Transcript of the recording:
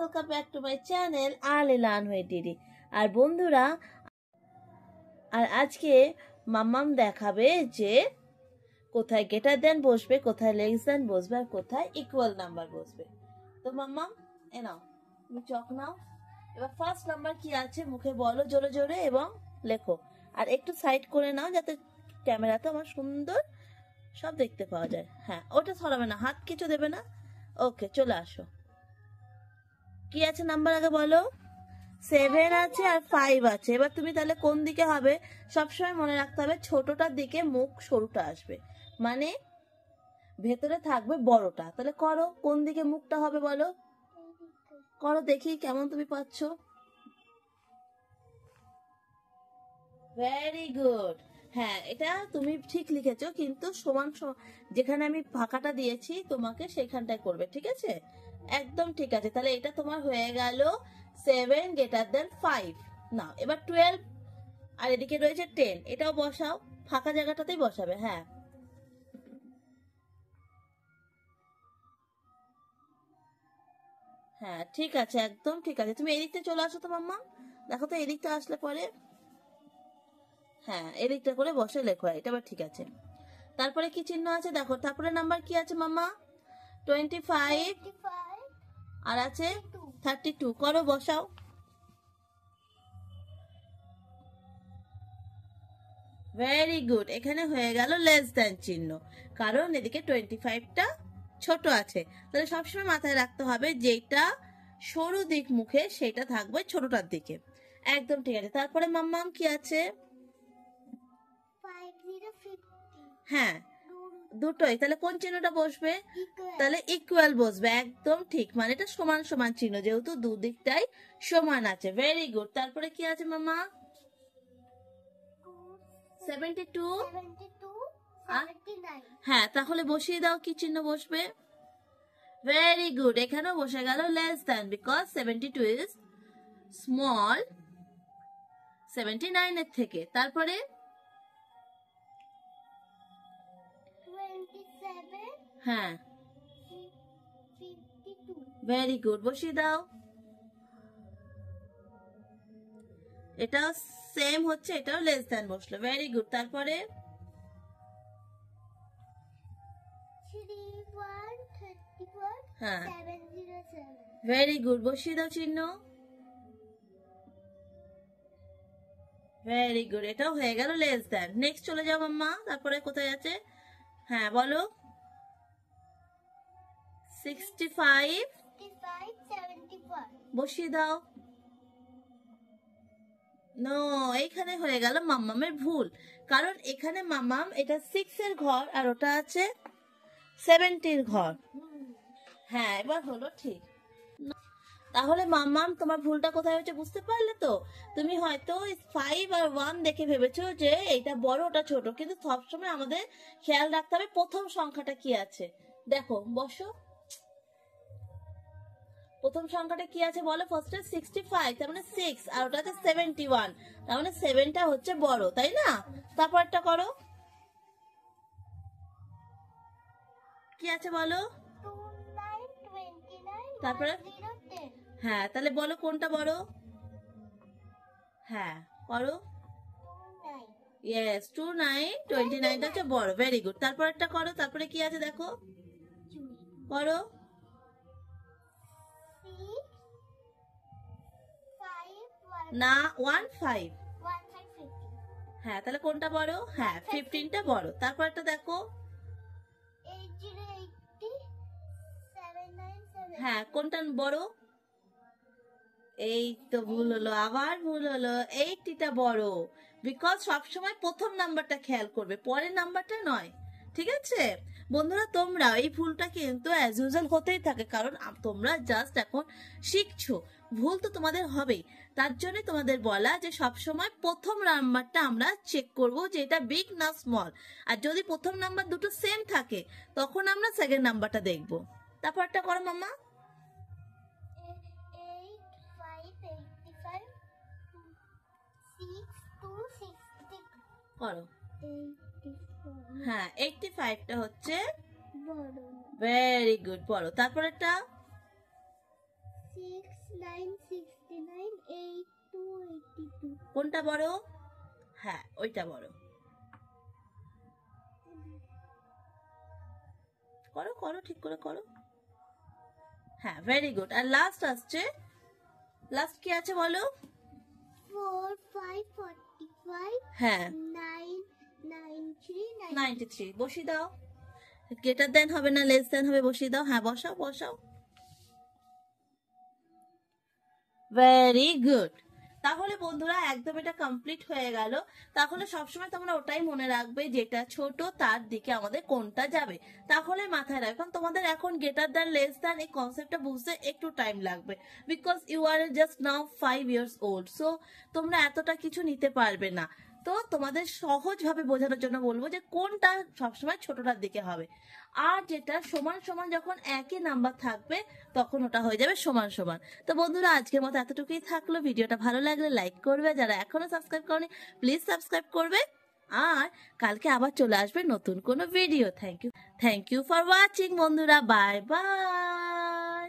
Welcome back to my channel early learn with DD. আর বন্ধুরা, আর আজকে মাম্মাম দেখাবে যে কোথায় গ্রেটার দেন বসবে, কোথায় লেস দেন বসবে, আর কোথায় ইকুয়াল নাম্বার বসবে। তো মাম্মাম এ নাও, তুমি চক নাও। এবার ফার্স্ট নাম্বার কি আছে মুখে বলো জোরে জোরে এবং লেখো। আর একটু সাইড করে নাও যাতে ক্যামেরাতে আমার সুন্দর সব দেখতে পাওয়া যায়। হ্যাঁ, ওটা সরাবে না, হাত কিছু দেবে না। ওকে, চলে আসো। কি আছে নাম্বার আগে বলো? 7 আছে আর 5 আছে। এবার তুমি তাহলে কোন দিকে হবে সবসময় মনে রাখতে হবে, ছোটটার দিকে মুখ সরুটা আসবে, মানে ভেতরে থাকবে বড়টা। তাহলে করো, কোন দিকে মুখটা হবে বলো, করো দেখি কেমন তুমি পাচ্ছ। Very good. হ্যাঁ, এটা তুমি ঠিক লিখেছো, কিন্তু সমান যেখানে আমি ফাঁকাটা দিয়েছি তোমাকে সেখানটায় করবে, ঠিক আছে? একদম ঠিক আছে। তাহলে এটা তোমার হয়ে গেল 7 গ্রেটার দেন 5। না, এবার 12 আর এদিকে রয়েছে 10, এটাও বসাও, ফাঁকা জায়গাটাতেই বসাবে। হ্যাঁ হ্যাঁ, ঠিক আছে, একদম ঠিক আছে। তুমি এদিকটা চলে আসো তো মাম্মা, দেখো তো এদিকটা আসলে পরে। হ্যাঁ, এদিকটা করে বসে লেখো, এটা আবার ঠিক আছে। তারপরে কি চিহ্ন আছে দেখো, তারপরে নাম্বার কি আছে মাম্মা? 25 আর আছে 32, করো বসাও। Very good. এখানে হয়ে গেল লেস দ্যান চিহ্ন, কারণ এদিকে 25টা ছোট আছে। তাহলে সবসময় মাথায় রাখতে হবে যেটা সরু দিক মুখে সেটা থাকবে ছোটটার দিকে। একদম ঠিক আছে। তারপরে মাম্মাম কি আছে? হ্যাঁ, দুটোই। তাহলে কোন চিহ্নটা বসবে? তাহলে ইকুয়াল বসবে, একদম ঠিক। মানে এটা সমান সমান চিহ্ন, যেহেতু দুদিকটাই সমান আছে। Very good. তারপরে কি আছে মামা? 72। হ্যাঁ, তাহলে বসিয়ে দাও, কি চিহ্ন বসবে? Very good. এখানেও বসে গেল less than, because 72 is small 79 এর থেকে। তারপরে 27। হ্যাঁ, ভেরি গুড, বসিয়ে দাও। এটাও সেম হচ্ছে, এটাও লেস দ্যান বসলো। Very good. তারপরে 31, হ্যাঁ, 707। ভেরি গুড, বসিয়ে দাও চিহ্ন। ভেরি গুড, এটাও হয়ে গেল লেস দ্যান। নেক্সট চলে যাও মাম্মা, তারপরে কোথায় আছে? হ্যাঁ বলো। 65, 74, বসিয়ে দাও। নো, এইখানে হয়ে গেল মাম্মামের ভুল, কারণ এখানে মাম্মাম এটা 6 এর ঘর আর ওটা আছে 70 ঘর। হ্যাঁ, এবার হলো ঠিক। তাহলে মাম্মাম তোমার ভুলটা কোথায় হচ্ছে বুঝতে পারলে তো? তুমি হয়তো 5 আর 1 দেখে ভেবেছো যে এটা বড় ওটা ছোট, কিন্তু সবসময় আমাদের খেয়াল রাখতে হবে প্রথম সংখ্যাটা কি আছে। দেখো, বসো। প্রথম সংখ্যাটা কি আছে বলো? ফার্স্টে 65, তার মানে 6, আর ওটাতে 71, তার মানে 7টা হচ্ছে বড়, তাই না? তারপরটা করো, কি আছে বলো? তারপরে হ্যাঁ, তাহলে বলো কোনটা বড়? হ্যাঁ করো। ইয়েস, 29, 29টা হচ্ছে বড়। Very good. তারপরটা করো, তারপরে কি আছে দেখো, করো। না, 15। হ্যাঁ, তাহলে কোনটা বড়? হ্যাঁ, 15টা বড়। তারপরটা দেখো, হ্যাঁ, কোনটা বড়? এই তো ভুল হলো, আবার ভুল হলো। 80টা বড়, বিকজ সবসময় প্রথম নাম্বারটা খেয়াল করবে, পরের নাম্বারটা নয়, ঠিক আছে? বন্ধুরা, তোমরা এই ভুলটা কিন্তু অ্যাজ ইউজুয়াল হতেই থাকে, কারণ তোমরা জাস্ট এখন শিখছো, ভুল তো তোমাদের হবেই। তার জন্য তোমাদের বলা যে সবসময় প্রথম নাম্বারটা আমরা চেক করব যে এটা বিগ না স্মল, আর যদি প্রথম নাম্বার দুটো সেম থাকে তখন আমরা সেকেন্ড নাম্বারটা দেখব। তারপরটা করো মাম্মা। করো। হ্যাঁ, 85টা হচ্ছে ভেরি গুড বড়। তারপরেরটা 969 8282 কোনটা বড়? হ্যাঁ, ওইটা বড়। করো করো, ঠিক করে করো। হ্যাঁ, ভেরি গুড। আর লাস্ট আসছে, লাস্ট কি আছে বলো? 4 5 45 হ্যাঁ, 9 93 93 বসিয়ে দাও। গ্রেটার দেন হবে না, লেস দেন হবে, বসিয়ে দাও। হ্যাঁ, বসাও বসাও। Very good. তাহলে বন্ধুরা একদম এটা কমপ্লিট হয়ে গেল। তাহলে সবসময় তোমরা ওটাই মনে রাখবে, যেটা ছোট তার দিকে আমাদের কোনটা যাবে, তাহলে মাথায় রাখবে। কারণ তোমাদের এখন গ্রেটার দ্যান লেস দ্যান এই কনসেপ্টটা বুঝতে একটু টাইম লাগবে, because you are just now 5 years old, so তোমরা এতটা কিছু নিতে পারবে না। তো তোমাদের সহজভাবে বোঝানোর জন্য বলবো যে কোনটা সবসময় ছোটটার দিকে হবে, আর যেটা সমান সমান যখন একই নাম্বার থাকবে তখন ওটা হয়ে যাবে সমান সমান। তো বন্ধুরা আজকের মতো এতটুকুই থাকলো। ভিডিওটা ভালো লাগলে লাইক করবে, যারা এখনো সাবস্ক্রাইব করনি প্লিজ সাবস্ক্রাইব করবে, আর কালকে আবার চলে আসবে নতুন কোনো video. Thank you for watching বন্ধুরা, বাই বাই।